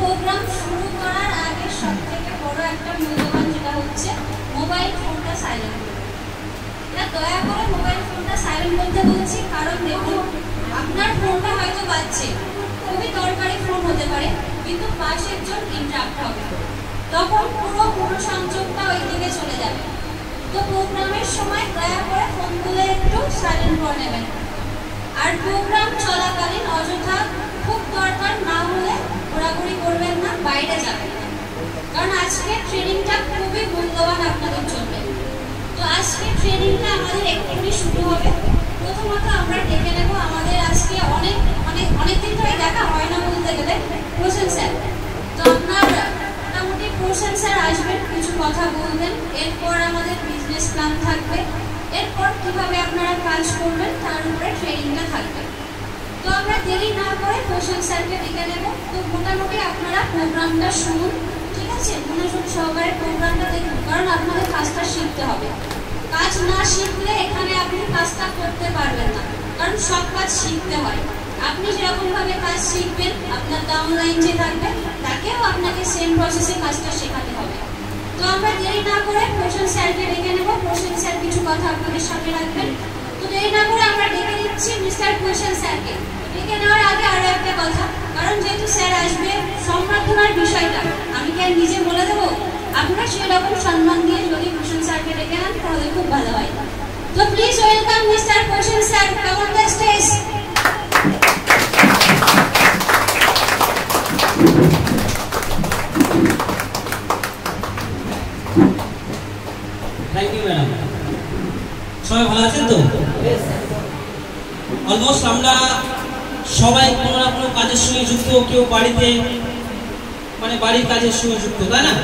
Programme শুরু করার আগে সবথেকে বড় একটা মূল্যবান যেটা হচ্ছে মোবাইল ফোনটা সাইলেন্ট করুন। দয়া করে মোবাইল ফোনটা সাইলেন্ট করতে বলছি, কারণ দেখুন আপনার ফোনটা হয়তো বাজছে, খুবই দরকারি ফোন হতে পারে, কিন্তু পাশের জন ইন্টারাপ্ট হবে, তখন পুরো সংযোগটা ওই দিকে চলে যাবে। তো প্রোগ্রামের সময় দয়া করে ফোনগুলো একটু সাইলেন্ট করে নেবেন। আর প্রোগ্রাম চলাকালীন অযথা খুব দরকার না হলে ঘোরাঘুরি করবেন না, বাইরে যাবেন না, কারণ আজকে ট্রেনিংটা খুবই মূল্যবান আপনাদের জন্য। তো আজকে ট্রেনিংটা আমাদের এক্ষুনি শুরু হবে। প্রথমত আমরা ডেকে নেব আমাদের আজকে অনেকদিন ধরে দেখা হয় না বলতে গেলে প্রসেন স্যার। তো আপনার মোটামুটি প্রসেন স্যার আসবেন, কিছু কথা বলবেন, এরপর আমাদের বিজনেস প্ল্যান থাকবে, এরপর কিভাবে আপনারা কাজ করবেন তার উপরে ট্রেনিংটা থাকবে। তো আমরা দেরি না করে প্রসেন স্যারকে ডেকে নেব। তো মোটামুটি আপনারা প্রোগ্রামটা শুনুন, ঠিক আছে? মনোযোগ সহকারে প্রোগ্রামটা দেখুন, কারণ আপনাদের কাজটা শিখতে হবে। কাজ না শিখলে এখানে আপনি কাজটা করতে পারবেন না, কারণ সব কাজ শিখতে হয়। আপনি যেরকমভাবে কাজ শিখবেন, আপনার ডাউনলাইন যে থাকবে তাকেও আপনাকে সেম প্রসেসে কাজটা শেখাতে হবে। তো আমরা দেরি না করে প্রসেন স্যারকে ডেকে নেব। প্রসেন স্যার কিছু কথা আপনাদের সামনে রাখবেন। তো দেরি না করে আমরা ডেকে নিচ্ছি মিস্টার প্রসেন স্যারকে। ডেকে নেওয়ার আগে আরও একটা কথা, কারণ যেহেতু স্যার আসবে, সম্বর্ধনার বিষয়টা আমি কি আর নিজে বলে দেবো? আপনারা সেরকম সম্মান দিয়ে যদি প্রসেন স্যারকে ডেকে নেন তাহলে খুব ভালো হয়। তো please welcome mister Prasen sir, come on the stage. Thank you madam. সবাই ভালো আছেন তো? অলমোস্ট আমরা সবাই কোনো না কোনো কাজের সঙ্গে যুক্ত, কেউ বাড়িতে বাড়ির কাজের সঙ্গে যুক্ত, তাই না?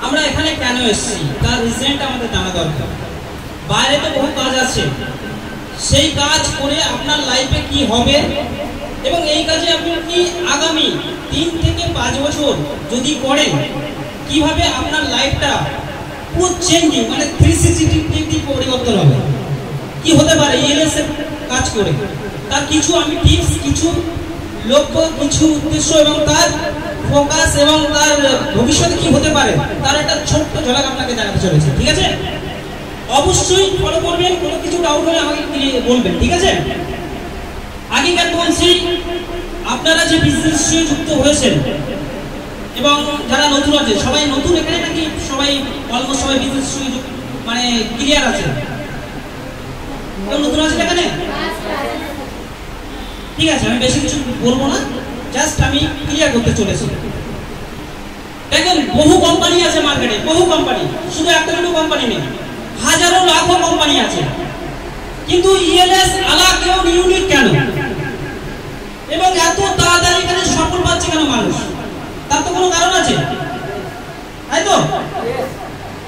আমরা এখানে কেন এসেছি তার রিজনটা আমাদের জানা দরকার। বাইরে তো বহু কাজ আছে, সেই কাজ করে আপনার লাইফে কি হবে এবং এই কাজে আপনি কি আগামী 3 থেকে 5 বছর যদি করেন, কিভাবে আপনার লাইফটা পুরো চেঞ্জিং 360 ডিগ্রি পরিবর্তন হবে, কি হতে পারে ইএলএস এর কাজ করে, তার কিছু আমি টিপস, কিছু লক্ষ্য, কিছু উদ্দেশ্য এবং তার ফোকাস এবং তার ভবিষ্যতে কি হতে পারে তার একটা ছোট্ট ঝলক আপনাকে জানাতে চলেছে, ঠিক আছে? অবশ্যই ফলো করবেন, কোনো কিছু ডাউট হলে আমাকে বলবেন, ঠিক আছে? আগেকার বলছি, আপনারা যে বিজনেস সঙ্গে যুক্ত হয়েছেন এবং যারা নতুন আছে, সবাই নতুন এখানে নাকি সবাই অলমোস্ট সবাই বিজনেস সঙ্গে ক্লিয়ার আছে? কেউ নতুন আছে এখানে? ঠিক আছে, আমি বেশি কিছু বলবো না, জাস্ট আমি ক্লিয়ার করতে চলেছি। দেখেন, বহু কোম্পানি আছে মার্কেটে, বহু কোম্পানি, শুধু একটা দুটো কোম্পানি নেই, হাজারো লাখো কোম্পানি আছে, কিন্তু ইএলএস আলাদা কেউ ইউনিক কেন এবং এত তাড়াতাড়ি এখানে সফল পাচ্ছে কেন মানুষ? তার তো কোনো কারণ আছে, তাই তো?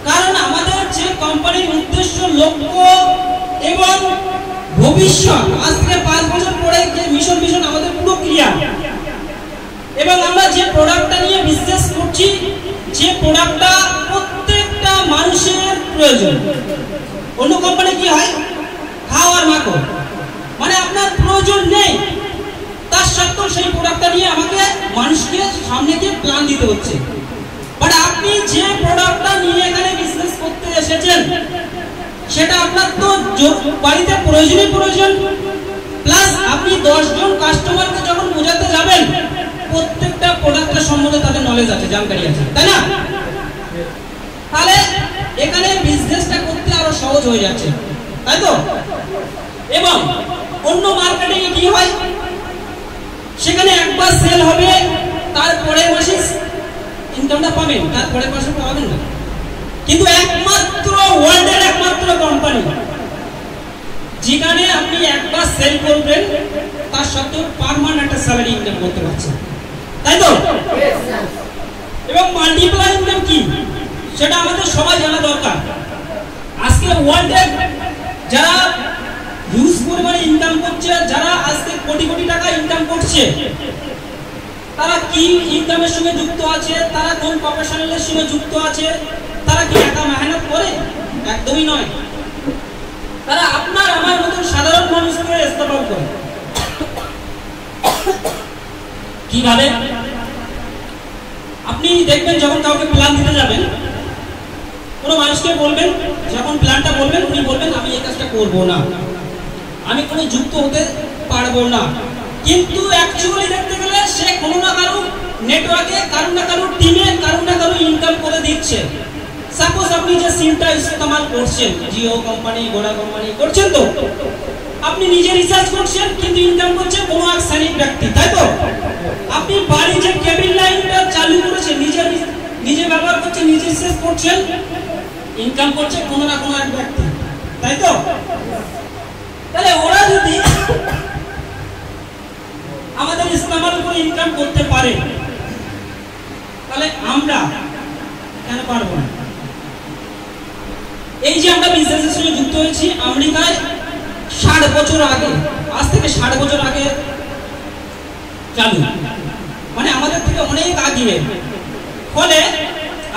কারণ আমাদের যে কোম্পানির উদ্দেশ্য, লক্ষ্য এবং ভবিষ্যৎ, আজ থেকে 5 বছর পরে যে মিশন আমাদের পুরো ক্লিয়ার। এবং আমরা যে প্রোডাক্টটা নিয়ে বিজনেস করছি, যে প্রোডাক্টটা প্রত্যেকটা মানুষের প্রয়োজন। অন্য কোম্পানি কি হয়, খাওয়ার মাকড়, আপনার প্রয়োজন নেই, তার সত্ত্বেও সেই প্রোডাক্টটা নিয়ে আমাকে মানুষকে সামনে গিয়ে প্ল্যান দিতে হচ্ছে। বাট আপনি যে প্রোডাক্টটা নিয়ে এখানে বিজনেস করতে এসেছেন, সেটা আপনার তো বাড়িতে প্রয়োজন, প্লাস আপনি 10 জন কাস্টমারকে যখন বোঝাতে যাবেন, প্রত্যেকটা প্রোডাক্টের সম্বন্ধে তাদের নলেজ আছে, জানকারি আছে, তাই না? তাহলে এখানে বিজনেসটা করতে আরো সহজ হয়ে যাচ্ছে, তাই তো? এবং অন্য মার্কেটে কি হয়, সেখানে একবার সেল হবে, তারপরের মাসে ইনকামটা পাবেন, তারপরের মাসে পাবেন না। কিন্তু একমাত্র ওয়ার্ল্ডের একমাত্র কোম্পানি যেখানে আপনি একবার সেল করবেন, তার সত্ত্বেও পার্মানেন্ট একটা স্যালারি ইনকাম করতে পারছেন, তাই তো? এবং মাল্টিপ্লাই ইনকাম কি, সেটা আমাদের সবাই জানা দরকার। আজকে ওয়ার্ল্ডে যারা হিউজ পরিমাণে ইনকাম করছে, যারা আজকে কোটি কোটি টাকা ইনকাম করছে, তারা কি ইনকামের সঙ্গে যুক্ত আছে, তারা কোন প্রফেশনালের সঙ্গে যুক্ত আছে, তারা কি একা মেহনত করে? একদমই নয়। তারা আপনার আমার মতো সাধারণ মানুষকে ইস্তেমাল করে। কিভাবে? আপনি দেখবেন যখন কাউকে প্ল্যান দিতে যাবেন, কোনো মানুষকে বলবেন, যখন প্ল্যানটা বলবেন উনি বলবেন আমি এই কাজটা করব না, আমি কোনো যুক্ত হতে পারবো না। কিন্তু অ্যাকচুয়ালি দেখতে গেলে সে কোনো না কারো নেটওয়ার্কে, কারো না কারো টিমে, কারো না কারো ইনকাম করে দিচ্ছে। সাপোজ আপনি যে সিমটা ইস্তেমাল করছেন, জিও কোম্পানি, ভোডা কোম্পানি করছেন, তো আপনি নিজে রিসার্চ করছেন কিন্তু ইনকাম করছে কোনো এক শ্রেণীর ব্যক্তি, তাই তো? আপনি বাড়ি যে কেবল লাইনটা চালু করেছেন, নিজে ব্যবহার করছেন, নিজে রিসার্চ করছেন, ইনকাম করছে কোনো না কোনো এক ব্যক্তি, তাই তো? তাহলে ওরা যদি আমাদের ইসলামের উপর ইনকাম করতে পারে, তাহলে আমরা কেন পারবো না? এই যে আমরা বিজনেসের সঙ্গে যুক্ত হয়েছি আমেরিকায় 60 বছর আগে, আজ থেকে 60 বছর আগে চালু, মানে আমাদের থেকে অনেক আগে। ফলে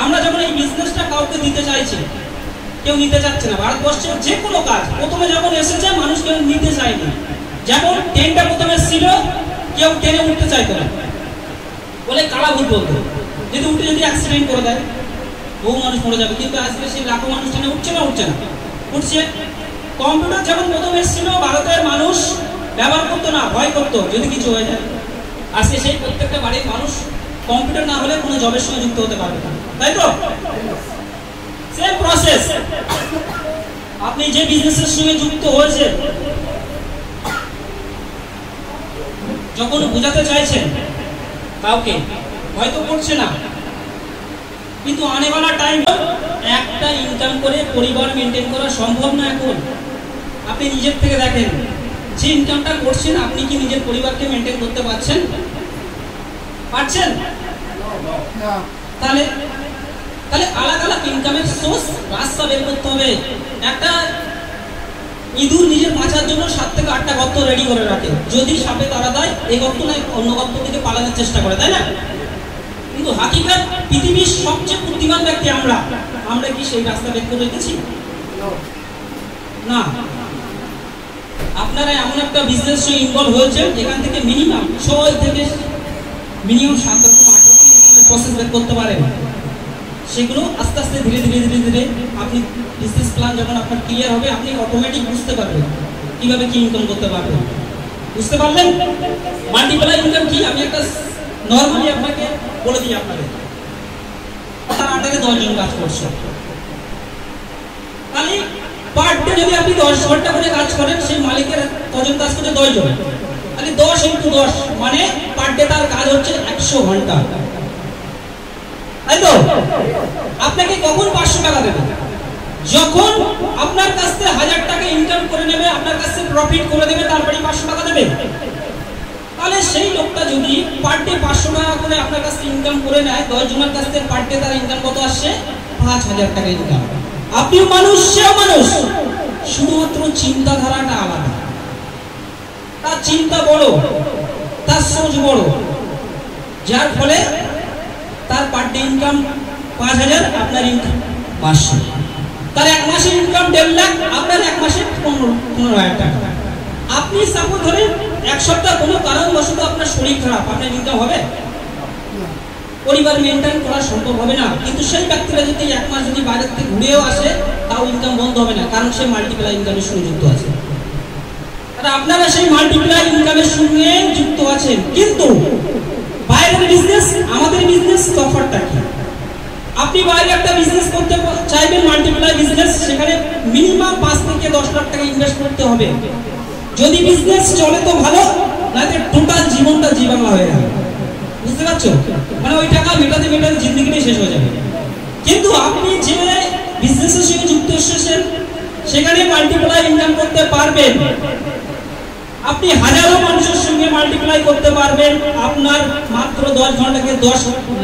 আমরা যখন এই বিজনেসটা কাউকে দিতে চাইছি, কেউ নিতে চাচ্ছে না। ভারতবর্ষের যে কোনো কাজ প্রথমে যখন এসেছে মানুষ কেউ নিতে চায়নি। যেমন ট্রেনটা প্রথমে ছিল, কেউ ট্রেনে উঠতে চাইতো না, বলে কারা ভূত বলতো, যদি উঠে যদি অ্যাক্সিডেন্ট করে দেয় বহু মানুষ মরে যাবে। কিন্তু আজকে সেই লাখো মানুষ ট্রেনে উঠছে না? উঠছে না, উঠছে। কম্পিউটার যখন প্রথম এসেছিল ভারতের মানুষ ব্যবহার করতো না, ভয় করতো যদি কিছু হয়ে যায়। আজকে সেই প্রত্যেকটা বাড়ির মানুষ কম্পিউটার না হলে কোনো জবের সঙ্গে যুক্ত হতে পারবে না, তাই তো? Same process. আপনি যে বিজনেসের সঙ্গে যুক্ত হয়েছে, যখন বোঝাতে চাইছেন কাউকে, হয়তো করছে না, কিন্তু আনেওয়ালা টাইম একটা ইনকাম করে পরিবার মেনটেন করা সম্ভব না এখন। আপনি নিজের থেকে দেখেন, যে ইনকামটা করছেন আপনি কি নিজের পরিবারকে মেনটেন করতে পারছেন? পারছেন? তাহলে আলাদা আলাদা ইনকামের সোর্স রাস্তা বের করতে হবে। একটা ইঁদুর নিজের বাঁচার জন্য 7 থেকে 8টা গর্ত রেডি করে রাখে, যদি সাপে তাড়া দেয় এই গর্ত নয় অন্য গর্ত থেকে পালানোর চেষ্টা করে, তাই না? কিন্তু হাকিকাত পৃথিবীর সবচেয়ে বুদ্ধিমান ব্যক্তি আমরা কি সেই রাস্তা বের করে রেখেছি? না। আপনারা এমন একটা বিজনেস ইনভলভ হয়েছে যেখান থেকে মিনিমাম 6 থেকে মিনিমাম 7 রকম 8 রকম প্রসেস বের করতে পারেন। সেগুলো আস্তে আস্তে ধীরে ধীরে আপনি বিজনেস প্ল্যান যখন আপনার ক্লিয়ার হবে, আপনি অটোমেটিক বুঝতে পারবেন কিভাবে কি ইনকাম করতে পারবেন। বুঝতে পারলেন? মাল্টিপ্লাই ইনকাম কি আমি একটা নরমালি আপনাকে বলে দিই। আপনাদের তার আন্ডারে 10 জন কাজ করছে, তাহলে পার ডে যদি আপনি 10 ঘন্টা করে কাজ করেন, সেই মালিকের কজন কাজ করছে? 10 জন। তাহলে 10 × 10 মানে পার ডে তার কাজ হচ্ছে 100 ঘন্টা, তাই তো? আপনাকে কখন 500 টাকা দেবে? যখন আপনার কাছ থেকে 1000 টাকা ইনকাম করে নেবে, আপনার কাছ থেকে প্রফিট করে দেবে, তারপরে 500 টাকা দেবে। তাহলে সেই লোকটা যদি পার ডে 500 টাকা করে আপনার কাছ থেকে ইনকাম করে নেয়, 10 জনের কাছ থেকে পার ডে তার ইনকাম কত আসছে? 5000 টাকা ইনকাম। আপনিও মানুষ, সেও মানুষ, শুধুমাত্র চিন্তাধারাটা আলাদা। তার চিন্তা বড়, তার সোচ বড়, যার ফলে তার পার ডে ইনকাম 5000, আপনার ইনকাম 500। তার এক মাসের ইনকাম 1.5 লাখ, আপনার এক মাসে 15,000 টাকা। আপনি সাপোজ ধরেন এক সপ্তাহ কোনো কারণবশত আপনার শরীর খারাপ, আপনার ইনকাম হবে? পরিবার মেনটেন করা সম্ভব হবে না। কিন্তু সেই ব্যক্তিরা যদি 1 মাস যদি বাইরে থেকে ঘুরেও আসে, তাও ইনকাম বন্ধ হবে না, কারণ সে মাল্টিপ্লাই ইনকামের সঙ্গে যুক্ত আছে। আর আপনারা সেই মাল্টিপ্লাই ইনকামের সঙ্গে যুক্ত আছেন, কিন্তু বাইরের বিজনেস আমাদের বিজনেস তফাৎটা কি? আপনি বাইরে একটা বিজনেস করতে চাইবেন, মাল্টিপ্লাই বিজনেস, সেখানে মিনিমাম 5 থেকে 10 লাখ টাকা ইনভেস্ট করতে হবে। যদি বিজনেস চলে তো ভালো, নাকি টোটাল জীবনটা জীবাংলা হয়ে যাবে। বুঝতে পারছো? মানে ওই টাকা মেটাতে জিন্দেগিটাই শেষ হয়ে যাবে। কিন্তু আপনি যে বিজনেসের সঙ্গে যুক্ত এসেছেন, সেখানে মাল্টিপ্লাই ইনকাম করতে পারবেন। আপনি হাজারো মানুষের সঙ্গে মাল্টিপ্লাই করতে পারবেন, আপনার মাত্র 10 ঘন্টাকে 10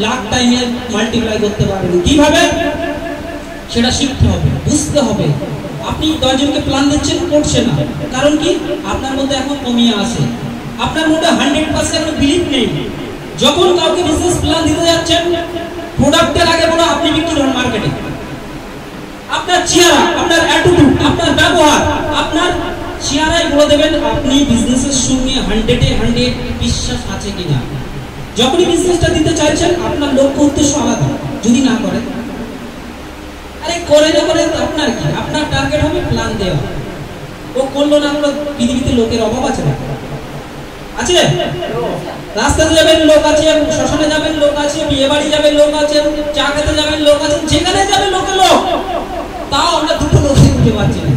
লাখ টাইমে মাল্টিপ্লাই করতে পারবেন। কিভাবে? সেটা শিখতে হবে, বুঝতে হবে। আপনি 10 জনকে প্ল্যান দিচ্ছেন, করছে না, কারণ কি? আপনার মধ্যে এখন কমিয়ে আছে, আপনার মধ্যে 100% এখন বিলিভ নেই। যখন কাউকে বিজনেস প্ল্যান দিতে যাচ্ছেন, প্রোডাক্টের আগে বলো আপনি বিক্রি হন মার্কেটে। আপনার চেহারা, আপনার অ্যাটিটিউড, আপনার ব্যবহার, আপনার চেহারাই বলে দেবেন আপনি বিজনেসের সঙ্গে 100-এ 100 বিশ্বাস আছে কিনা। যখনই বিজনেসটা দিতে চাইছেন আপনার লক্ষ্য উদ্দেশ্য আলাদা, যদি না করেন, আরে করে না করে আপনার কি, আপনার টার্গেট হবে প্ল্যান দেওয়া। ও করলো না করলো, পৃথিবীতে লোকের অভাব আছে না? আছে? রাস্তাতে যাবেন লোক আছে, শ্মশানে যাবেন লোক আছে, বিয়ে বাড়ি যাবেন লোক আছে, চা খেতে যাবেন লোক আছে, যেখানে যাবেন লোকের লোক। তাও আমরা দুটো লোকই খুঁজে পাচ্ছি না।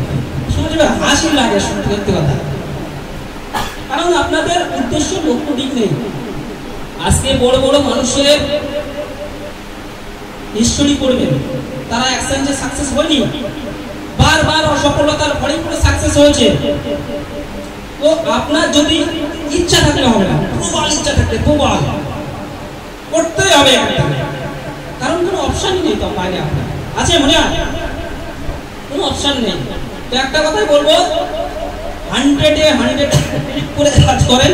শুনতে হাসি লাগে সত্যি কথা, কারণ আপনাদের উদ্দেশ্য লক্ষ্য ঠিক নেই। আজকে বড় বড় মানুষের হিস্টোরি পড়বেন, তারা একসঙ্গে সাকসেস হয়নি, বারবার অসফলতার পরেই পুরো সাকসেস হয়েছে। তো আপনার যদি ইচ্ছা থাকলে হবে না, প্রবল ইচ্ছা থাকলে প্রবল করতেই হবে, কারণ কোনো অপশনই নেই তো বাইরে। আপনার আছে মনে হয় কোনো অপশন নেই। তো একটা কথাই বলবো, 100-এ 100 করে কাজ করেন।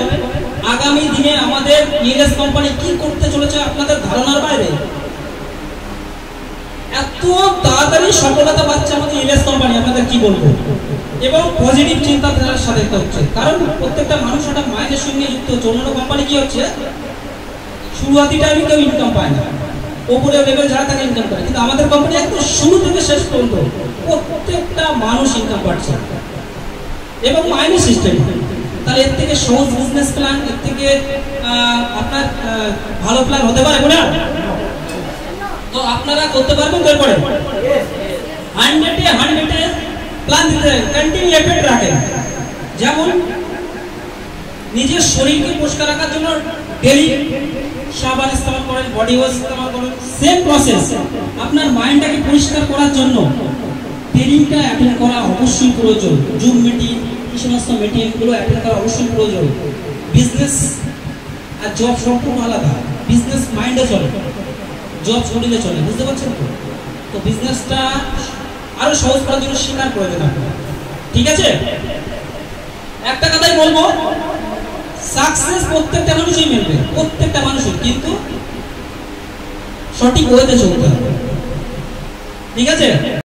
আগামী দিনে আমাদের ইএলএস কোম্পানি কি করতে চলেছে আপনাদের ধারণার বাইরে। এত তাড়াতাড়ি সফলতা পাচ্ছে আমাদের ইএলএস কোম্পানি, আপনাদের কি বলবো। এবং পজিটিভ চিন্তাধারার সাথে হচ্ছে, কারণ প্রত্যেকটা মানুষ একটা মাইন্ডের সঙ্গে যুক্ত হচ্ছে। অন্য কোম্পানি কি হচ্ছে, শুরুয়াতি টাইমে কেউ ইনকাম পায় না, ওপরে লেভেল যারা তাকে ইনকাম করে, কিন্তু আমাদের কোম্পানি একদম শুরু থেকে শেষ পর্যন্ত প্রত্যেকটা মানুষ ইনকাম পাচ্ছে এবং মাইনে সিস্টেম। তাহলে এর থেকে সহজ বিজনেস প্ল্যান, এর থেকে আপনার ভালো প্ল্যান হতে পারে না? তো আপনারা করতে পারবেন। তারপরে 100-এ 100 প্ল্যান দিতে কন্টিনিউ এফেক্ট রাখেন। যেমন নিজের শরীরকে পরিষ্কার রাখার জন্য ডেইলি সাবান ইস্তেমাল করেন, বডি ওয়াশ ইস্তেমাল করেন। সেম প্রসেস আপনার মাইন্ডটাকে পরিষ্কার করার জন্য ট্রেনিংটা অ্যাটেন্ড করা অবশ্যই প্রয়োজন। জুম মিটিং, এই সমস্ত মিটিংগুলো অ্যাটেন্ড করা অবশ্যই প্রয়োজন। বিজনেস আর জব সম্পূর্ণ আলাদা। বিজনেস মাইন্ডে চলে, জব শরীরে চলে, বুঝতে পারছেন তো? তো বিজনেসটা আরো সহজ করার জন্য শেখার প্রয়োজন আপনার, ঠিক আছে? একটা কথাই বলবো, সাকসেস প্রত্যেকটা মানুষই মিলবে, প্রত্যেকটা মানুষের, কিন্তু সঠিক ওয়েতে চলতে হবে, ঠিক আছে?